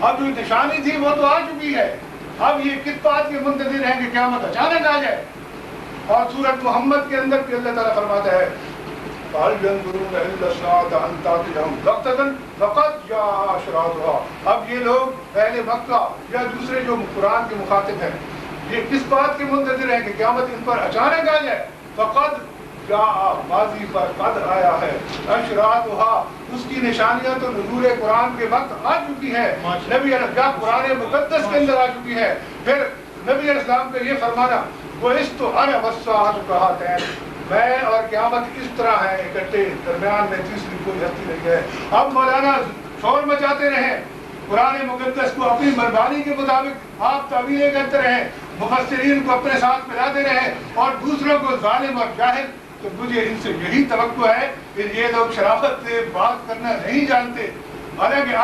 اب جو نشانی تھی وہ تو آ چکی ہے، اب یہ کس بات کے منتظر ہیں کہ قیامت اچانک آ جائے؟ اور سورۃ محمد کے اندر بھی اللہ تعالیٰ فرماتا ہے فَهَلْ يَنظُرُونَ إِلَّا السَّاعَةَ أَن تَأْتِيَهُم بَغْتَةً وَقَدْ جَاءَ أَشْرَاطُهَا۔ اب یہ لوگ اہل مکہ یا دوسرے جو قرآن کے مخاطب ہیں، یہ کس بات کے منتظر ہیں کہ قیامت ان پر اچانک آ جائے؟ فَقَدْ جَاءَ ماضی پر قد آیا ہے، أَشْرَاطُهَا اس کی نشانیاں تو نزول قرآن کے وقت آ چکی ہے، نبی علیہ السلام قرآن مقدس کے اندر آ چکی ہے۔ پھر نبی علیہ السلام کا یہ فرمانا وَإِسْتُ أَنَا وَالسَّاعَةُ كَهَاتَيْنِ، میں اور قیامت اس طرح ہیں اکٹھے، درمیان میں تیسری کوئی ہستی نہیں ہے۔ اب مولانا شور مچاتے رہیں، قرآن مقدس کو اپنی مربانی کے مطابق آپ تعویلیں کرتے رہیں، مفسرین کو اپنے ساتھ ملاتے رہیں اور دوسروں کو ظالم اور جاہل، تو مجھے ان سے یہی توقع ہے کہ یہ لوگ شرافت سے بات کرنا نہیں جانتے۔ حالانکہ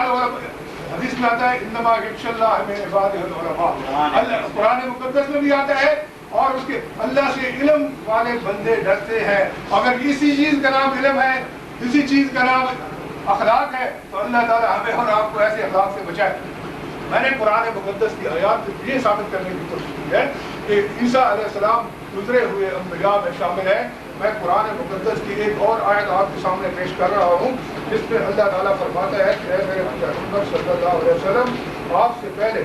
حدیث میں آتا ہے انما یخشی اللہ من عبادہ العلماء، اللہ قرآن مقدس میں بھی آتا ہے، اور اس کے اللہ سے علم والے بندے ڈرتے ہیں۔ اگر اسی چیز کا نام علم ہے، اسی چیز کا نام اخلاق ہے، تو اللہ تعالیٰ ہمیں اور آپ کو ایسے اخلاق سے بچائے۔ میں نے قرآن مقدس کی آیات سے یہ ثابت کرنے کی کوشش کی ہے کہ عیسیٰ علیہ السلام گزرے ہوئے انبیاء میں شامل ہیں۔ میں قرآن مقدس کی ایک اور آیت آپ کے سامنے پیش کر رہا ہوں، جس میں اللہ تعالیٰ فرماتا ہے کہ اے میرے پیغمبر صلی اللہ علیہ وسلم، آپ سے پہلے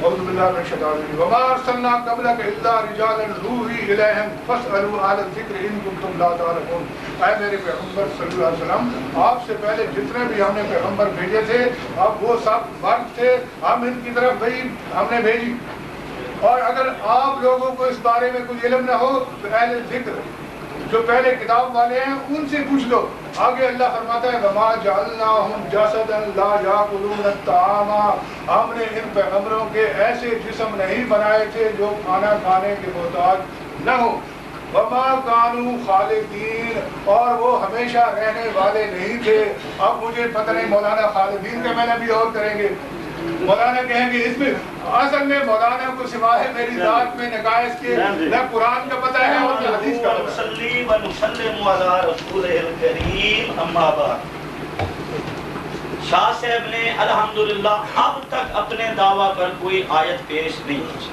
اعوذ باللہ من الشیطان الرجیم وما ارسلنا قبلک الا رجالا نوحی الیہم فاسألوا اہل الذکر ان کنتم لا تعلمون۔ اے میرے پیغمبر صلی اللہ علیہ وسلم، آپ سے پہلے جتنے بھی ہم نے پیغمبر بھیجے تھے، اب وہ سب مرد تھے، ہم ان کی طرف وہی ہم نے بھیجی، اور اگر آپ لوگوں کو اس بارے میں کوئی علم نہ ہو تو اہل ذکر جو پہلے کتاب والے ہیں ان سے پوچھ لو۔ آگے اللہ فرماتا ہے وَمَا جَعَلْنَاهُمْ جَسَدًا لَا يَأْكُلُونَ الطَّعَامَ، ہم نے ان پیغمبروں کے ایسے جسم نہیں بنائے تھے جو کھانا کھانے کے محتاج نہ ہو، وَمَا كَانُوا خَالِدِينَ، اور وہ ہمیشہ رہنے والے نہیں تھے۔ اب مجھے پتہ نہیں مولانا خالدین کا میں نے بھی اور کریں گے، مولانا کہیں گے اس میں اصل میں مولانا کو سوائے میری ذات میں نقائص کے نہ قرآن کا پتہ ہے اور نہ حدیث کا پتہ ہے۔ صلی و نسلم علی رسول الکریم، اما بعد۔ شاہ صاحب نے الحمدللہ اب تک اپنے دعویٰ پر کوئی آیت پیش نہیں کی۔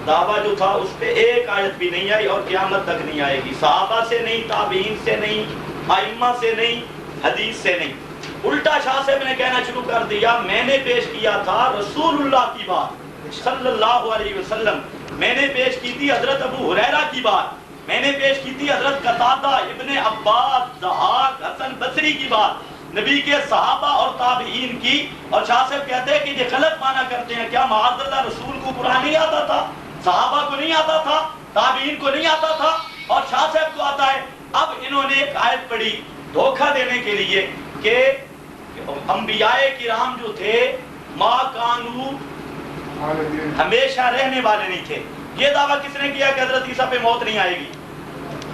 دعویٰ جو تھا اس پہ ایک آیت بھی نہیں آئی اور قیامت تک نہیں آئے گی، صحابہ سے نہیں، تابعین سے نہیں، ائمہ سے نہیں، حدیث سے نہیں۔ الٹا شاہ صاحب نے کہنا شروع کر دیا میں نے پیش کیا تھا رسول اللہ کی بات صلی اللہ علیہ وسلم، میں نے پیش کی تھی حضرت ابو ہریرہ کی بات، میں نے پیش کی تھی حضرت قتادہ ابن عباس ضحاک حسن بصری کی بات، نبی کے صحابہ اور تابعین کی۔ اور شاہ صاحب کہتے ہیں کہ یہ غلط معنی کرتے ہیں، کیا معاذ اللہ رسول کو قرآن نہیں آتا تھا، صحابہ کو نہیں آتا تھا، تابعین کو نہیں آتا تھا، اور شاہ صاحب کو آتا ہے۔ اب انہوں نے ایک آیت پڑھی دھوکہ دینے کے لیے کہ انبیاء کرام جو تھے ما کانو ہمیشہ رہنے والے نہیں تھے۔ یہ دعویٰ کس نے کیا کہ حضرت عیسیٰ پہ موت نہیں آئے گی؟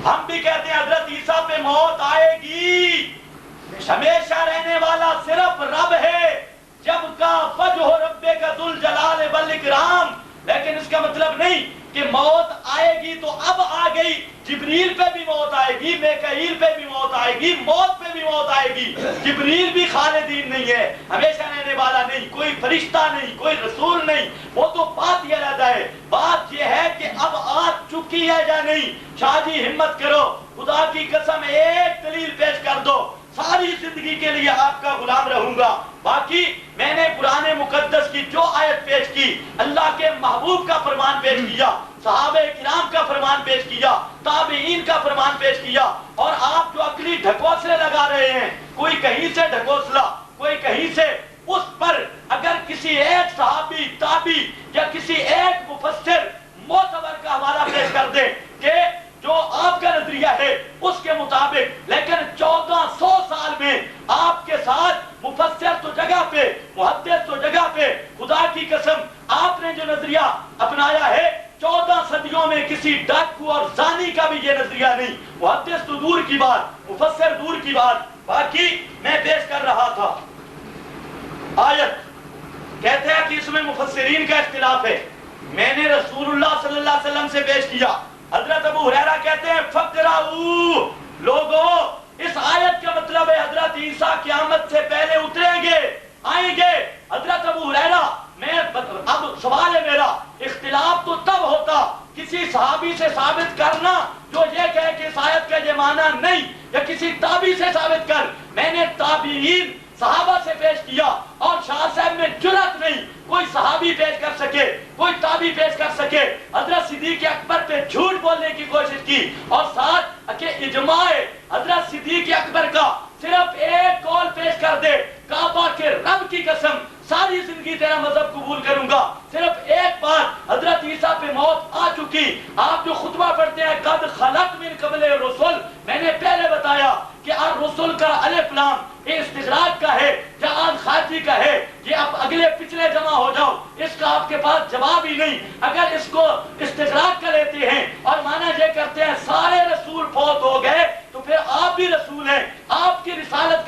ہم بھی کہتے ہیں حضرت عیسیٰ پہ موت آئے گی، ہمیشہ رہنے والا صرف رب ہے، جب کا وجہ رب کا ذوالجلال والاکرام، لیکن اس کا مطلب نہیں کہ موت آئے گی تو اب آ گئی، جبریل پہ بھی موت آئے گی، میکائیل پہ بھی موت آئے گی، موت پہ بھی موت آئے گی۔ جبریل بھی خالدین نہیں ہے، ہمیشہ رہنے والا نہیں، کوئی فرشتہ نہیں، کوئی رسول نہیں، وہ تو بات یہ علیحدہ ہے۔ بات یہ ہے کہ اب آ چکی ہے یا نہیں۔ شاہ جی ہمت کرو، خدا کی قسم ایک دلیل پیش کر دو، ساری زندگی کے لیے آپ کا غلام رہوں گا۔ باقی میں نے قرآن مقدس کی جو آیت پیش کی، اللہ کے محبوب کا فرمان پیش کیا، صحابہ کرام کا فرمان پیش کیا، تابعین کا فرمان پیش کیا، اور آپ جو عقلی ڈھکوسلے لگا رہے ہیں، کوئی کہیں سے ڈھکوسلا، کوئی کہیں سے، اس پر اگر کسی ایک صحابی، تابعی یا کسی ایک مفسر معتبر کا حوالہ پیش کر دے کہ جو آپ کا نظریہ ہے اس کے مطابق، لیکن 1400 سال میں آپ کے ساتھ مفسر تو جگہ پہ، محدث تو جگہ پہ، خدا کی قسم آپ نے جو نظریہ اپنایا ہے 14 صدیوں میں کسی ڈاکو اور زانی کا بھی یہ نظریہ نہیں، محدث تو دور کی بات، مفسر دور کی بات۔ باقی میں پیش کر رہا تھا آیت، کہتے ہیں کہ اس میں مفسرین کا اختلاف ہے، میں نے رسول اللہ صلی اللہ علیہ وسلم سے پیش کیا۔ حضرت ابو ہریرہ کہتے ہیں فقرؤ، لوگوں اس آیت کا مطلب ہے حضرت عیسیٰ قیامت سے پہلے اتریں گے، آئیں گے، سے ثابت کرنا جو یہ کہے کہ اس آیت کا یہ معنی نہیں، یا کسی تابعی سے ثابت کر. میں نے تابعین صحابہ سے پیش کیا اور شاہ صاحب میں جرأت نہیں کوئی صحابی پیش کر سکے، کوئی تابعی پیش کر سکے. حضرت صدیق اکبر پہ جھوٹ بولنے کی کوشش کی، اور ساتھ کہ اجماع حضرت صدیق اکبر کا صرف ایک قول پیش کر دے، کعبہ کے رب کی قسم ساری زندگی تیرا مذہب قبول کروں گا. صرف ایک بات، حضرت عیسیٰ پہ موت آ چکی. آپ جو خطبہ پڑھتے ہیں قد خلت من قبل الرسل، میں نے پہلے بتایا کہ الرسل کا الف لام یہ استغراق کا ہے، جہان خاطی کا ہے. یہ اب اگلے پچھلے جمع ہو جاؤ، اس کا آپ کے پاس جواب ہی نہیں. اگر اس کو استغراق کا لیتے ہیں اور مانا یہ کرتے ہیں سارے رسول فوت ہو گئے، تو پھر آپ بھی رسول ہیں. آپ کی رسالت